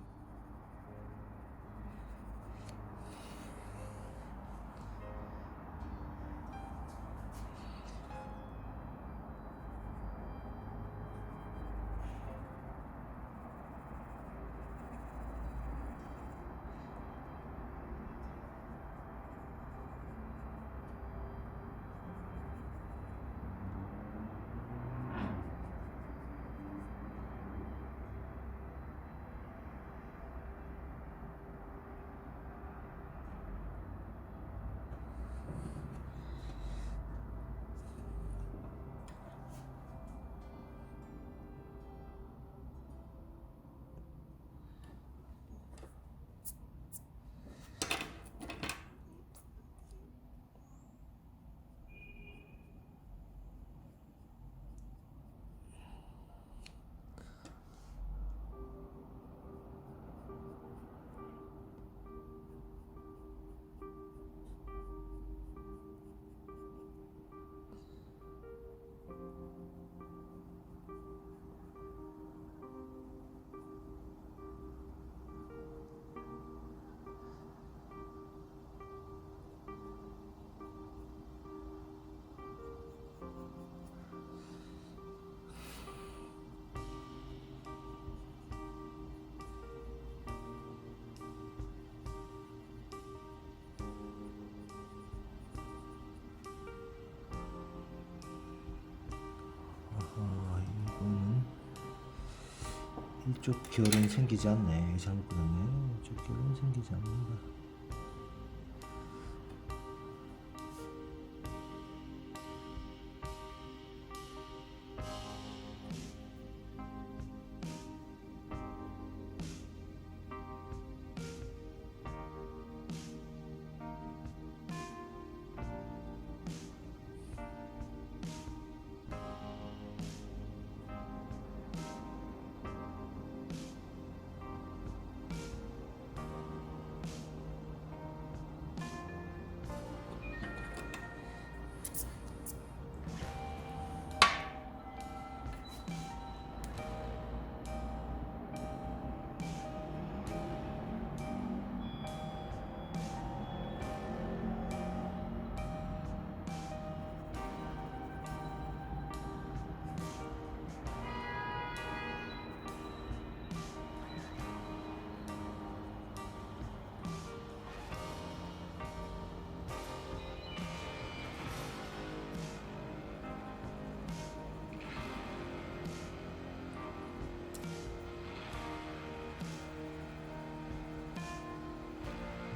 이거는 이쪽 결은 생기지 않네. 잘못 그렸네. 이쪽 결은 생기지 않는다.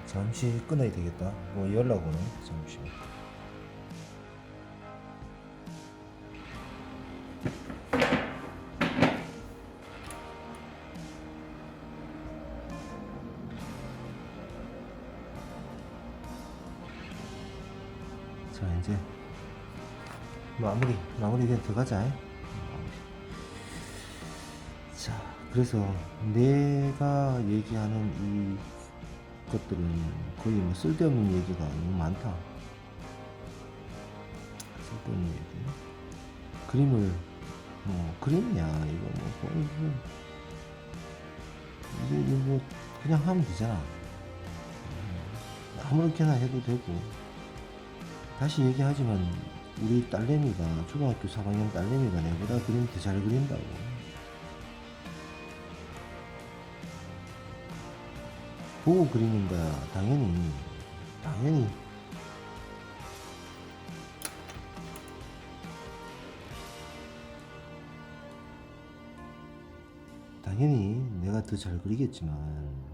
잠시 끊어야 되겠다. 뭐 연락 오네. 잠시. 자, 이제 마무리 이제 들어가자. 자, 그래서 내가 얘기하는 이 것들은 거의 뭐 쓸데없는 얘기가 너무 많다. 쓸데없는 얘기. 그림을 뭐 그림이야 이거 이게 뭐 그냥 하면 되잖아. 아무렇게나 해도 되고. 다시 얘기하지만 우리 딸내미가 초등학교 3학년 딸내미가 내보다 그림 더 잘 그린다고. 보고 그리는 거야. 당연히 내가 더 잘 그리겠지만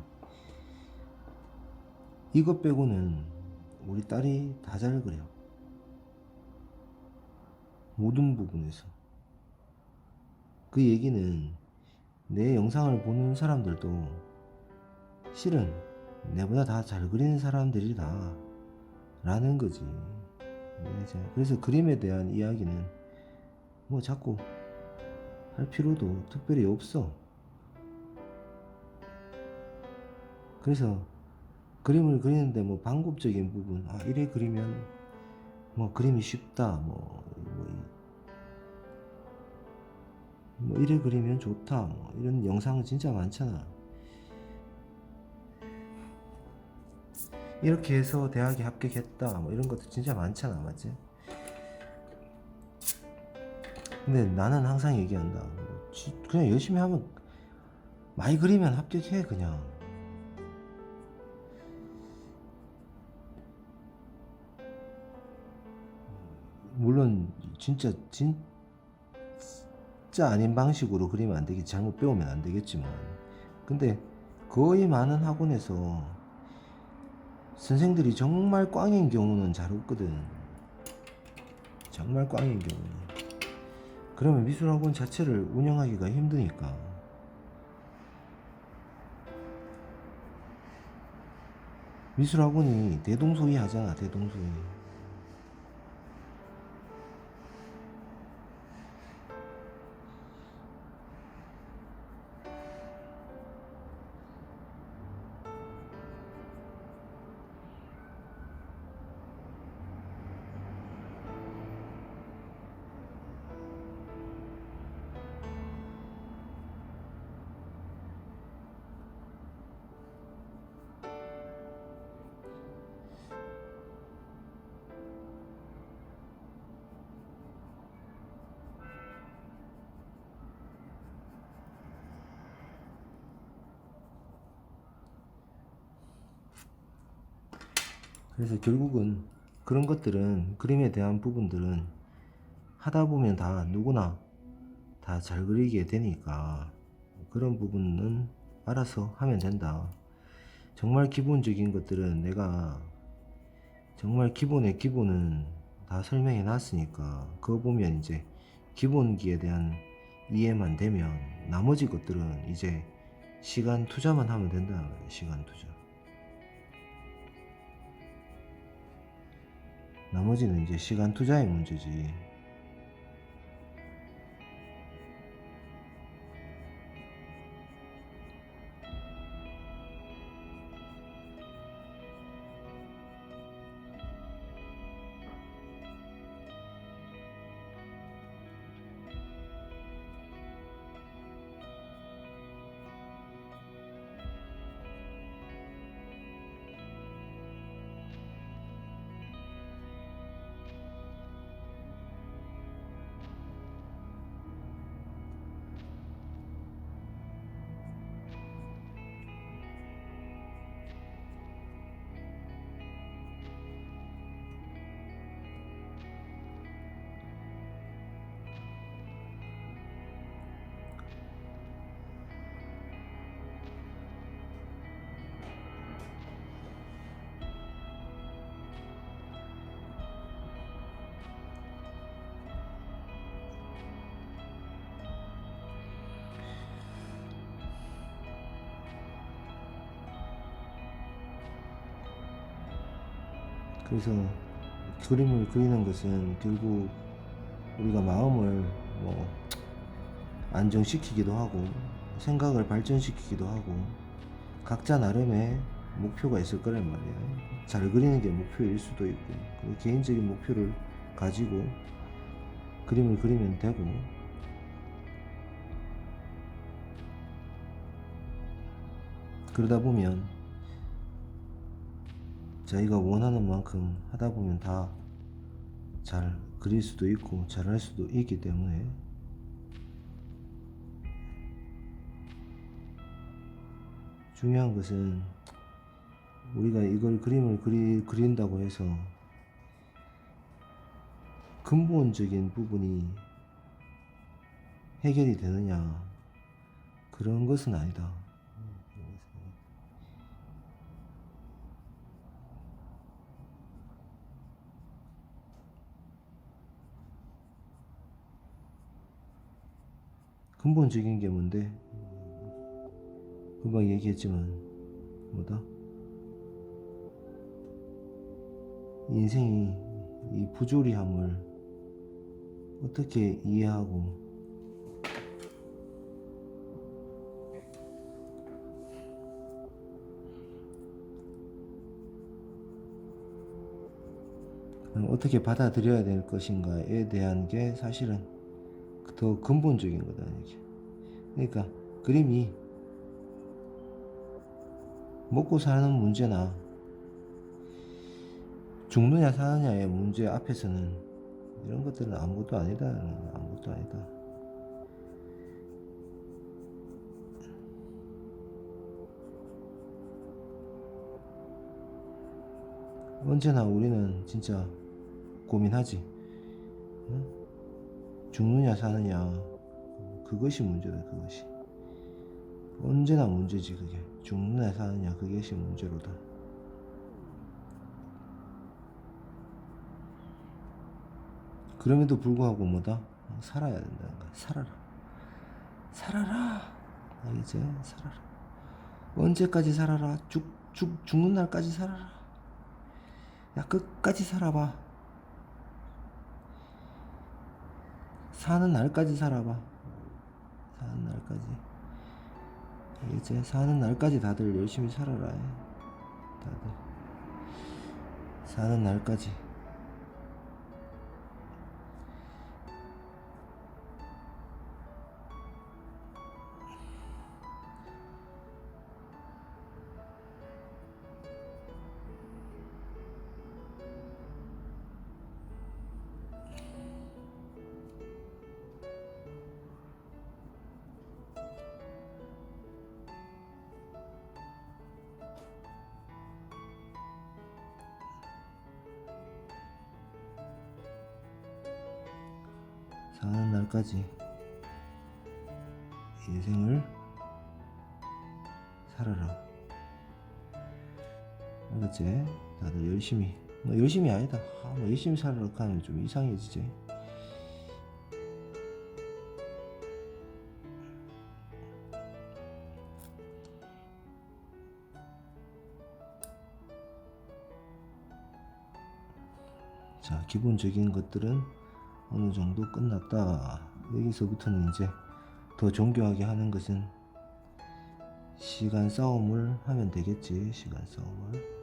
이것 빼고는 우리 딸이 다 잘 그려. 모든 부분에서. 그 얘기는 내 영상을 보는 사람들도 실은 내보다 다 잘 그리는 사람들이다 라는 거지. 그래서 그림에 대한 이야기는 뭐 자꾸 할 필요도 특별히 없어. 그래서 그림을 그리는데 뭐 방법적인 부분, 이래 그리면 뭐 그림이 쉽다, 뭐 이래 그리면 좋다, 뭐 이런 영상 진짜 많잖아. 이렇게 해서 대학에 합격했다, 뭐 이런 것도 진짜 많잖아, 맞지? 근데 나는 항상 얘기한다. 그냥 열심히 하면 많이 그리면 합격해. 그냥 물론 진짜 아닌 방식으로 그리면 안 되겠지. 잘못 배우면 안 되겠지만, 근데 거의 많은 학원에서 선생들이 정말 꽝인 경우는 잘 없거든. 정말 꽝인 경우는. 그러면 미술학원 자체를 운영하기가 힘드니까. 미술학원이 대동소이 하잖아. 대동소이. 그래서 결국은 그런 것들은, 그림에 대한 부분들은 하다 보면 다 누구나 다 잘 그리게 되니까 그런 부분은 알아서 하면 된다. 정말 기본적인 것들은 내가 정말 기본의 기본은 다 설명해 놨으니까 그거 보면 이제 기본기에 대한 이해만 되면 나머지 것들은 이제 시간 투자만 하면 된다는 거예요. 시간 투자. 나머지는 이제 시간 투자의 문제지. 그래서 그림을 그리는 것은 결국 우리가 마음을 뭐 안정시키기도 하고 생각을 발전시키기도 하고 각자 나름의 목표가 있을 거란 말이야. 잘 그리는 게 목표일 수도 있고, 그 개인적인 목표를 가지고 그림을 그리면 되고, 그러다 보면 자기가 원하는 만큼 하다 보면 다 잘 그릴 수도 있고 잘할 수도 있기 때문에, 중요한 것은 우리가 이걸 그림을 그린다고 해서 근본적인 부분이 해결이 되느냐, 그런 것은 아니다. 근본적인 게 뭔데? 금방 얘기했지만 뭐다? 인생이 이 부조리함을 어떻게 이해하고 어떻게 받아들여야 될 것인가에 대한 게 사실은 더 근본적인 거다, 이게. 그러니까 그림이 먹고 사는 문제나 죽느냐 사느냐의 문제 앞에서는 이런 것들은 아무것도 아니다. 아무것도 아니다. 언제나 우리는 진짜 고민하지. 응? 죽느냐 사느냐, 그것이 문제다. 그것이 언제나 문제지. 그게 죽느냐 사느냐, 그것이 문제로다. 그럼에도 불구하고 뭐다? 살아야 된다는 거야. 살아라. 알겠지? 살아라. 언제까지 살아라? 죽는 날까지 살아라. 야, 끝까지 살아봐. 사는 날까지 살아봐. 사는 날까지. 알겠지? 사는 날까지 다들 열심히 살아라. 다들 사는 날까지. 사는 날까지 인생을 살아라. 알겠지? 다들 열심히, 뭐 열심히 아니다. 뭐 열심히 살아라 하면 좀 이상해지지. 자, 기본적인 것들은 어느 정도 끝났다. 여기서부터는 이제 더 정교하게 하는 것은 시간 싸움을 하면 되겠지. 시간 싸움을.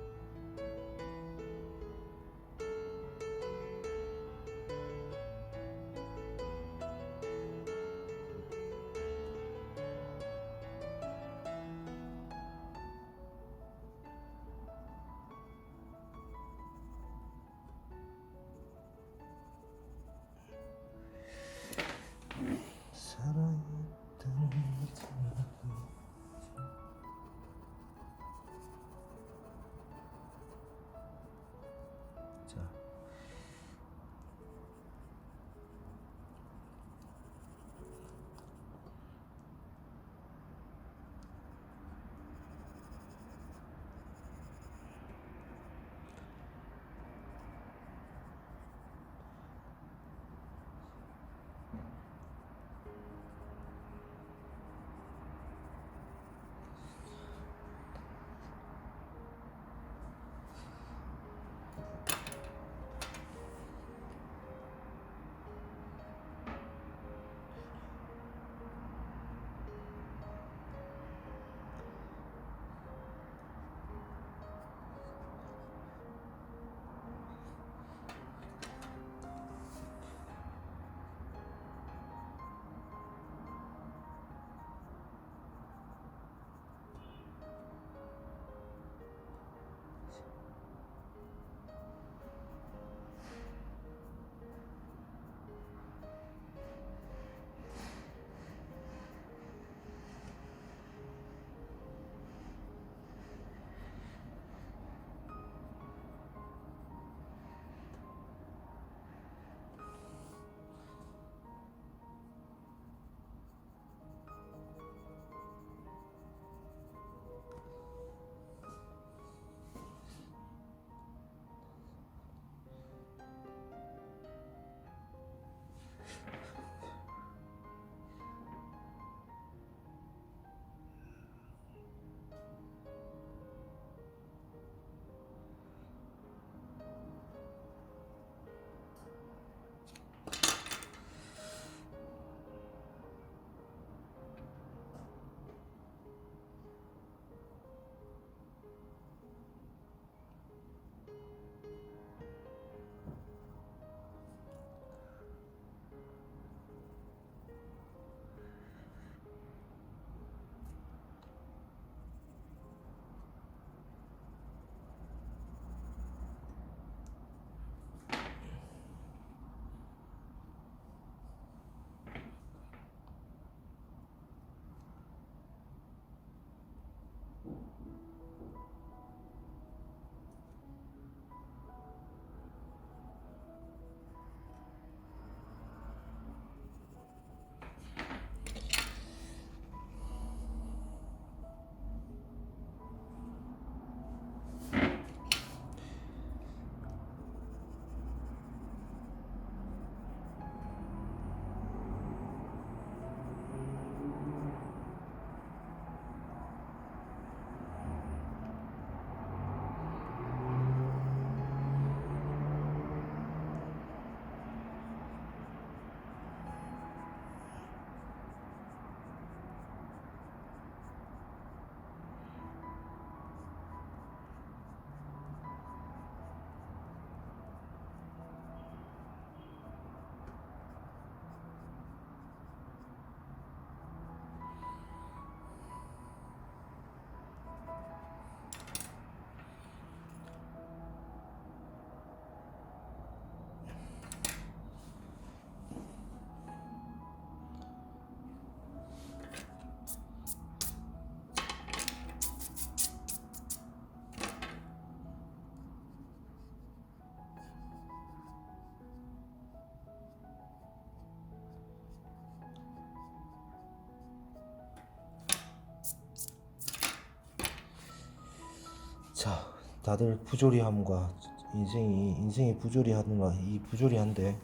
자, 다들 부조리함과 인생이 부조리하는가 이 부조리한데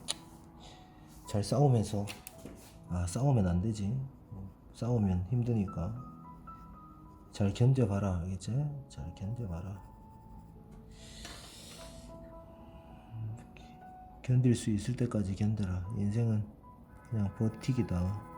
잘 싸우면서 싸우면 안 되지. 싸우면 힘드니까 잘 견뎌봐라, 알겠지? 잘 견뎌봐라. 견딜 수 있을 때까지 견뎌라. 인생은 그냥 버티기다.